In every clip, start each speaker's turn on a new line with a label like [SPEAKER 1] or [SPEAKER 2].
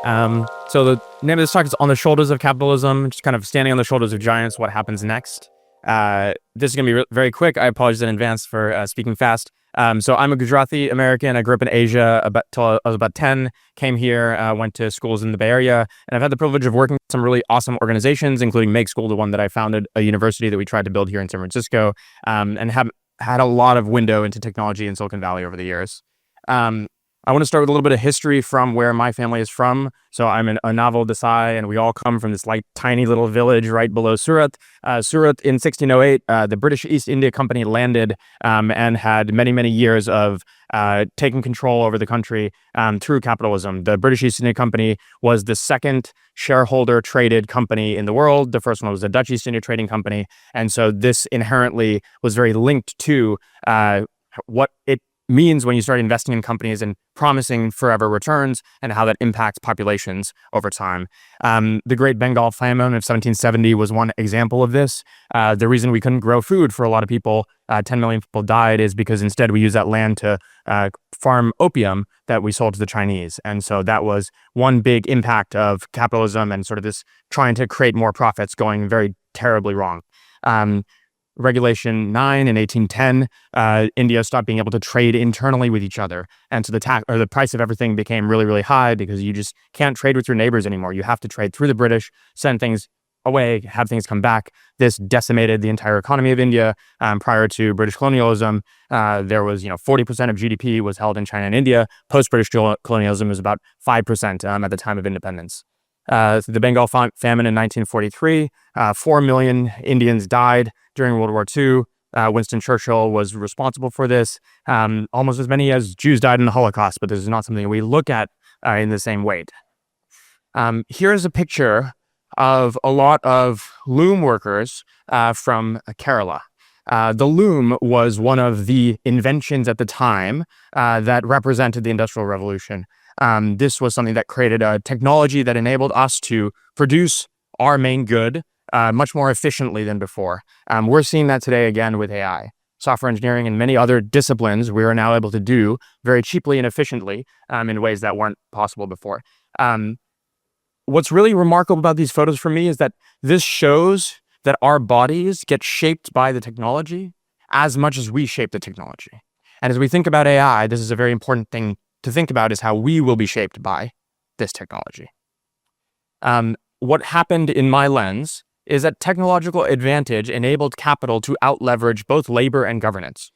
[SPEAKER 1] So the name of this talk is On the Shoulders of Capitalism, just kind of standing on the shoulders of giants, what happens next. This is going to be very quick. I apologize in advance for speaking fast. So I'm a Gujarati American. I grew up in Asia till I was about 10, came here, went to schools in the Bay Area, and I've had the privilege of working with some really awesome organizations, including Make School, the one that I founded, a university that we tried to build here in San Francisco, and have had a lot of window into technology in Silicon Valley over the years. I want to start with a little bit of history from where my family is from. So I'm a Ashutosh Desai, and we all come from this tiny little village right below Surat. Surat in 1608, the British East India Company landed and had many, many years of taking control over the country through capitalism. The British East India Company was the second shareholder traded company in the world. The first one was the Dutch East India Trading Company. And so this inherently was very linked to what it means when you start investing in companies and promising forever returns and how that impacts populations over time. The Great Bengal Famine of 1770 was one example of this. The reason we couldn't grow food for a lot of people, 10 million people died, is because instead we used that land to farm opium that we sold to the Chinese. And so that was one big impact of capitalism and sort of this trying to create more profits going very terribly wrong. Regulation 9 in 1810, India stopped being able to trade internally with each other. And so the price of everything became really, really high because you just can't trade with your neighbors anymore. You have to trade through the British, send things away, have things come back. This decimated the entire economy of India. Prior to British colonialism, there was, 40% of GDP was held in China and India. Post-British colonialism was about 5% at the time of independence. The Bengal famine in 1943, 4 million Indians died during World War II. Winston Churchill was responsible for this. Almost as many as Jews died in the Holocaust, but this is not something we look at in the same weight. Here's a picture of a lot of loom workers from Kerala. The loom was one of the inventions at the time that represented the Industrial Revolution. This was something that created a technology that enabled us to produce our main good much more efficiently than before. We're seeing that today again with AI. Software engineering and many other disciplines we are now able to do very cheaply and efficiently in ways that weren't possible before. What's really remarkable about these photos for me is that this shows that our bodies get shaped by the technology as much as we shape the technology. And as we think about AI, this is a very important thing to think about, is how we will be shaped by this technology. What happened in my lens is that technological advantage enabled capital to out-leverage both labor and governance,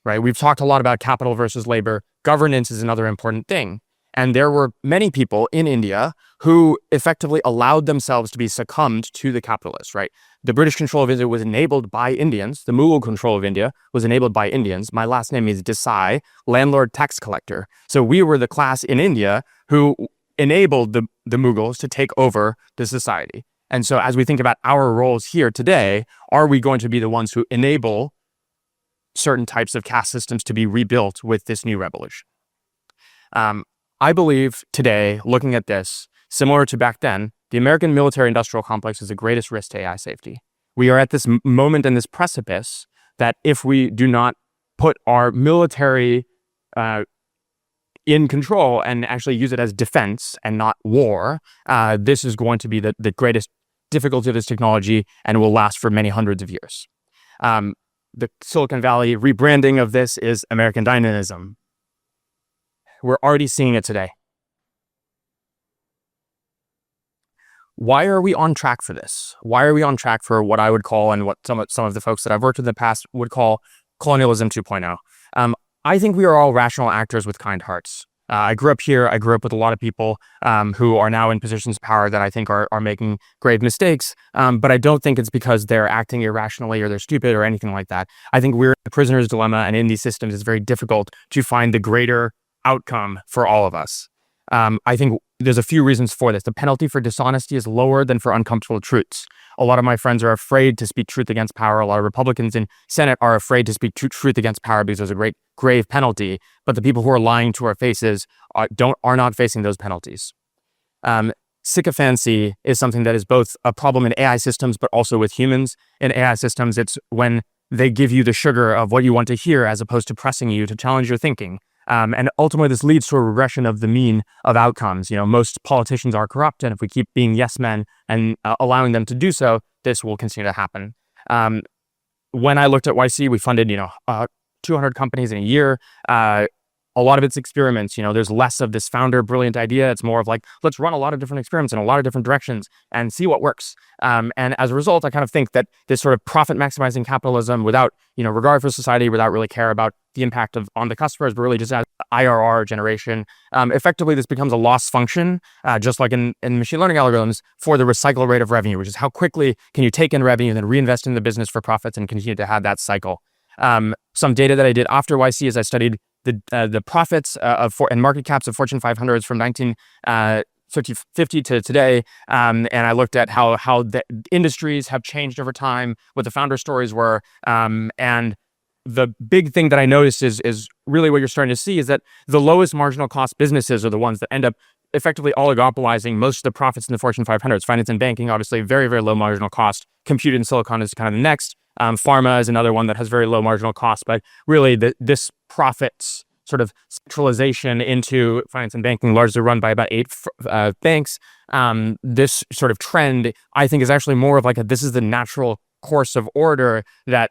[SPEAKER 1] right? We've talked a lot about capital versus labor. Governance is another important thing. And there were many people in India who effectively allowed themselves to be succumbed to the capitalists, right? The British control of India was enabled by Indians. The Mughal control of India was enabled by Indians. My last name is Desai, landlord tax collector. So we were the class in India who enabled the Mughals to take over the society. And so as we think about our roles here today, are we going to be the ones who enable certain types of caste systems to be rebuilt with this new revolution? I believe today, looking at this, similar to back then, the American military-industrial complex is the greatest risk to AI safety. We are at this moment and this precipice that if we do not put our military in control and actually use it as defense and not war, this is going to be the greatest difficulty of this technology and will last for many hundreds of years. The Silicon Valley rebranding of this is American dynamism. We're already seeing it today. Why are we on track for this? Why are we on track for what I would call, and what some of the folks that I've worked with in the past would call, colonialism 2.0? I think we are all rational actors with kind hearts. I grew up here. I grew up with a lot of people who are now in positions of power that I think are making grave mistakes. But I don't think it's because they're acting irrationally or they're stupid or anything like that. I think we're in a prisoner's dilemma, and in these systems, it's very difficult to find the greater outcome for all of us. I think there's a few reasons for this. The penalty for dishonesty is lower than for uncomfortable truths. A lot of my friends are afraid to speak truth against power. A lot of Republicans in Senate are afraid to speak truth against power because there's a grave penalty. But the people who are lying to our faces are not facing those penalties. Sycophancy is something that is both a problem in AI systems, but also with humans. In AI systems, it's when they give you the sugar of what you want to hear as opposed to pressing you to challenge your thinking. And ultimately, this leads to a regression of the mean of outcomes. Most politicians are corrupt, and if we keep being yes men and allowing them to do so, this will continue to happen. When I looked at YC, we funded 200 companies in a year. A lot of it's experiments. There's less of this founder brilliant idea. It's more of like, let's run a lot of different experiments in a lot of different directions and see what works. And as a result, I kind of think that this sort of profit maximizing capitalism without, regard for society, without really care about the impact on the customers, but really just as IRR generation, effectively this becomes a loss function, just like in machine learning algorithms, for the recycle rate of revenue, which is how quickly can you take in revenue and then reinvest in the business for profits and continue to have that cycle. Some data that I did after YC is I studied the profits and market caps of Fortune 500s from 1950 to today, and I looked at how the industries have changed over time, what the founder stories were, and the big thing that I noticed is really what you're starting to see is that the lowest marginal cost businesses are the ones that end up effectively oligopolizing most of the profits in the Fortune 500s. Finance and banking, obviously, very, very low marginal cost. Compute and silicon is kind of the next. Pharma is another one that has very low marginal cost, but really this profits sort of centralization into finance and banking, largely run by about 8 banks. This sort of trend, I think, is actually more of like this is the natural course of order that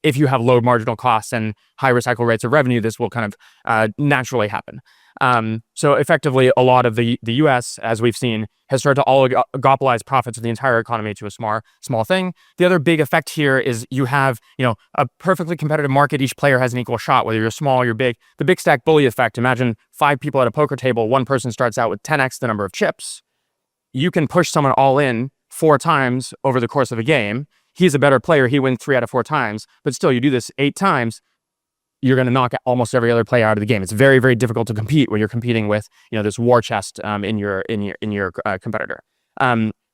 [SPEAKER 1] if you have low marginal costs and high recycle rates of revenue, this will kind of naturally happen. So effectively, a lot of the US, as we've seen, has started to oligopolize profits of the entire economy to a small thing. The other big effect here is you have, a perfectly competitive market. Each player has an equal shot, whether you're small or you're big. The big stack bully effect. Imagine 5 people at a poker table. One person starts out with 10x the number of chips. You can push someone all in 4 times over the course of a game. He's a better player. He wins 3 out of 4 times, but still, you do this 8 times. You're going to knock almost every other player out of the game. It's very, very difficult to compete when you're competing with, this war chest in your competitor.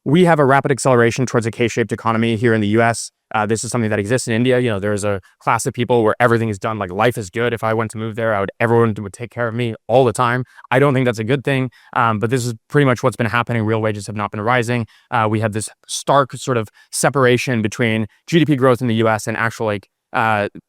[SPEAKER 1] We have a rapid acceleration towards a K-shaped economy here in the U.S. This is something that exists in India. There's a class of people where everything is done like life is good. If I went to move there, everyone would take care of me all the time. I don't think that's a good thing, but this is pretty much what's been happening. Real wages have not been rising. We have this stark sort of separation between GDP growth in the U.S. and actual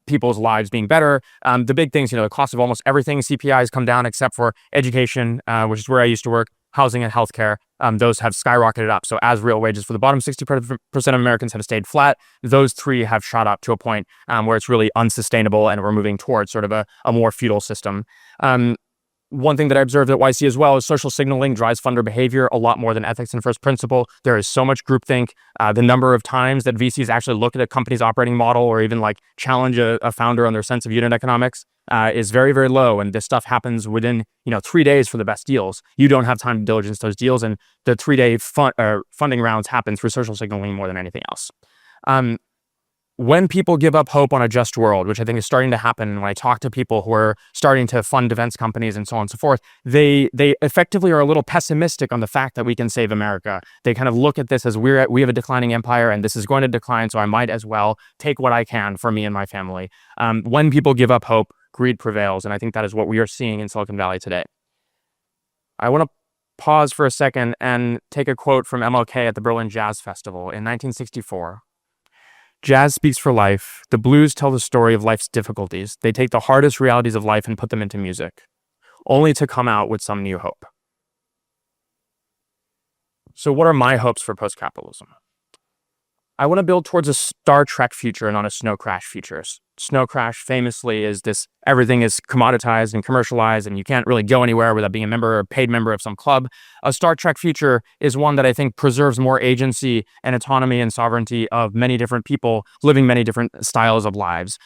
[SPEAKER 1] people's lives being better. The big things, the cost of almost everything, CPIs come down except for education, which is where I used to work, housing and healthcare. Those have skyrocketed up. So as real wages for the bottom 60% of Americans have stayed flat, those 3 have shot up to a point where it's really unsustainable and we're moving towards sort of a more feudal system. One thing that I observed at YC as well is social signaling drives funder behavior a lot more than ethics and first principle. There is so much groupthink. The number of times that VCs actually look at a company's operating model or even challenge a founder on their sense of unit economics is very, very low. And this stuff happens within 3 days for the best deals. You don't have time to diligence those deals, and the 3-day funding rounds happen through social signaling more than anything else. When people give up hope on a just world, which I think is starting to happen when I talk to people who are starting to fund defense companies and so on and so forth, they effectively are a little pessimistic on the fact that we can save America. They kind of look at this as we have a declining empire and this is going to decline, so I might as well take what I can for me and my family. When people give up hope, greed prevails, and I think that is what we are seeing in Silicon Valley today. I want to pause for a second and take a quote from MLK at the Berlin Jazz Festival in 1964. Jazz speaks for life. The blues tell the story of life's difficulties. They take the hardest realities of life and put them into music, only to come out with some new hope. So what are my hopes for post-capitalism? I want to build towards a Star Trek future, not a snow crash future. Snow crash famously is this, everything is commoditized and commercialized and you can't really go anywhere without being a member or paid member of some club. A Star Trek future is one that I think preserves more agency and autonomy and sovereignty of many different people living many different styles of lives.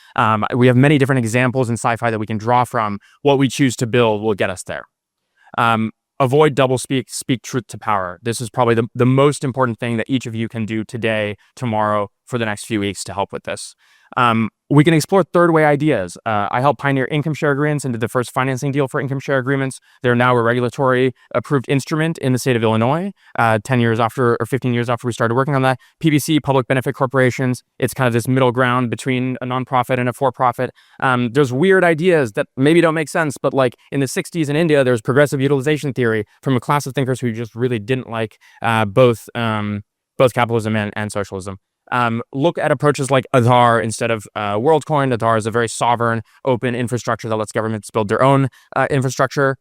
[SPEAKER 1] We have many different examples in sci-fi that we can draw from. What we choose to build will get us there. Avoid doublespeak, speak truth to power. This is probably the most important thing that each of you can do today, tomorrow, for the next few weeks to help with this. We can explore third way ideas. I helped pioneer income share agreements and did the first financing deal for income share agreements. They're now a regulatory approved instrument in the state of Illinois, 10 years after or 15 years after we started working on that. PBC, public benefit corporations, it's kind of this middle ground between a nonprofit and a for-profit. There's weird ideas that maybe don't make sense, but like in the 60s in India, there's progressive utilization theory from a class of thinkers who just really didn't like both capitalism and socialism. Look at approaches like Aadhaar instead of WorldCoin. Aadhaar is a very sovereign, open infrastructure that lets governments build their own infrastructure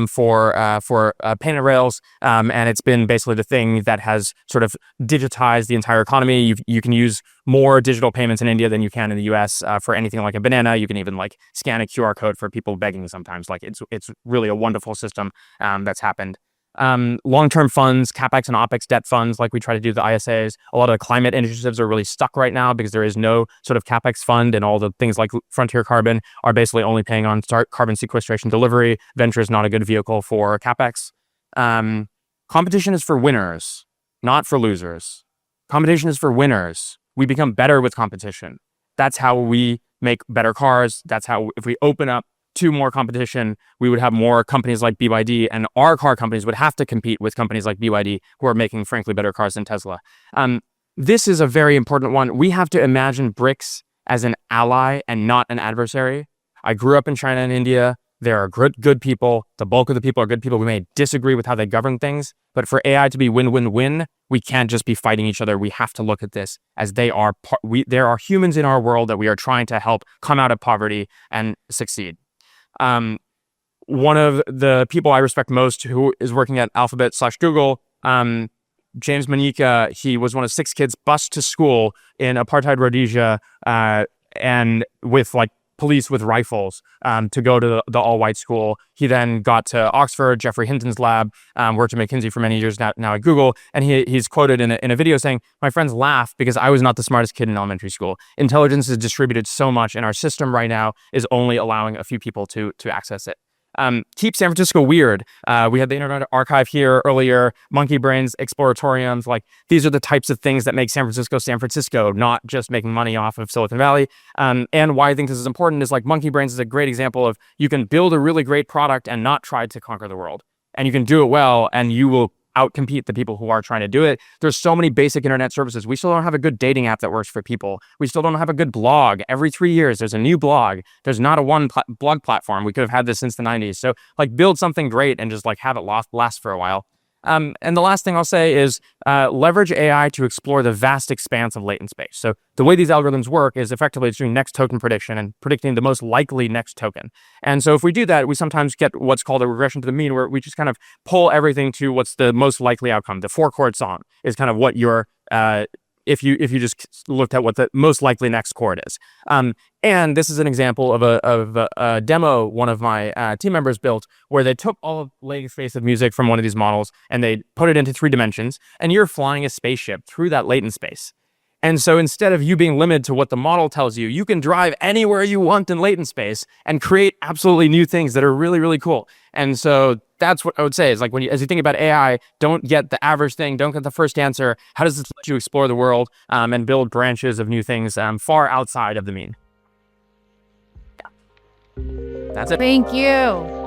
[SPEAKER 1] for payment rails, and it's been basically the thing that has sort of digitized the entire economy. You can use more digital payments in India than you can in the US for anything like a banana. You can even like scan a QR code for people begging sometimes. Like it's really a wonderful system that's happened. Long-term funds, CapEx and OpEx debt funds, like we try to do the ISAs. A lot of climate initiatives are really stuck right now because there is no sort of CapEx fund, and all the things like Frontier Carbon are basically only paying on carbon sequestration delivery. Venture is not a good vehicle for CapEx. Competition is for winners, not for losers. Competition is for winners. We become better with competition. That's how we make better cars. That's how, if we open up to more competition, we would have more companies like BYD, and our car companies would have to compete with companies like BYD who are making, frankly, better cars than Tesla. This is a very important one. We have to imagine BRICS as an ally and not an adversary. I grew up in China and India. There are good people. The bulk of the people are good people. We may disagree with how they govern things, but for AI to be win-win-win, we can't just be fighting each other. We have to look at this as there are humans in our world that we are trying to help come out of poverty and succeed. One of the people I respect most who is working at Alphabet/Google, James Manika, he was one of 6 kids bused to school in apartheid Rhodesia, and with like police with rifles to go to the all-white school. He then got to Oxford, Geoffrey Hinton's lab, worked at McKinsey for many years now at Google, and he's quoted in a video saying, "My friends laugh because I was not the smartest kid in elementary school. Intelligence is distributed so much, and our system right now is only allowing a few people to access it." Keep San Francisco weird. We had the Internet Archive here earlier, monkey brains, exploratoriums. Like, these are the types of things that make San Francisco, not just making money off of Silicon Valley. And why I think this is important is like monkey brains is a great example of you can build a really great product and not try to conquer the world. And you can do it well, and you will outcompete the people who are trying to do it. There's so many basic internet services. We still don't have a good dating app that works for people. We still don't have a good blog. Every 3 years, there's a new blog. There's not a blog platform. We could have had this since the 90s. So like build something great and just like have it last for a while. And the last thing I'll say is leverage AI to explore the vast expanse of latent space. So the way these algorithms work is effectively it's doing next token prediction and predicting the most likely next token. And so if we do that, we sometimes get what's called a regression to the mean, where we just kind of pull everything to what's the most likely outcome. The 4-chord song is kind of what your if you just looked at what the most likely next chord is. And this is an example of a demo one of my team members built, where they took all of latent space of music from one of these models and they put it into 3 dimensions, and you're flying a spaceship through that latent space. And so instead of you being limited to what the model tells you, you can drive anywhere you want in latent space and create absolutely new things that are really, really cool. And so that's what I would say is like, as you think about AI, don't get the average thing, don't get the first answer. How does this let you explore the world and build branches of new things far outside of the mean? Yeah. That's it.
[SPEAKER 2] Thank you.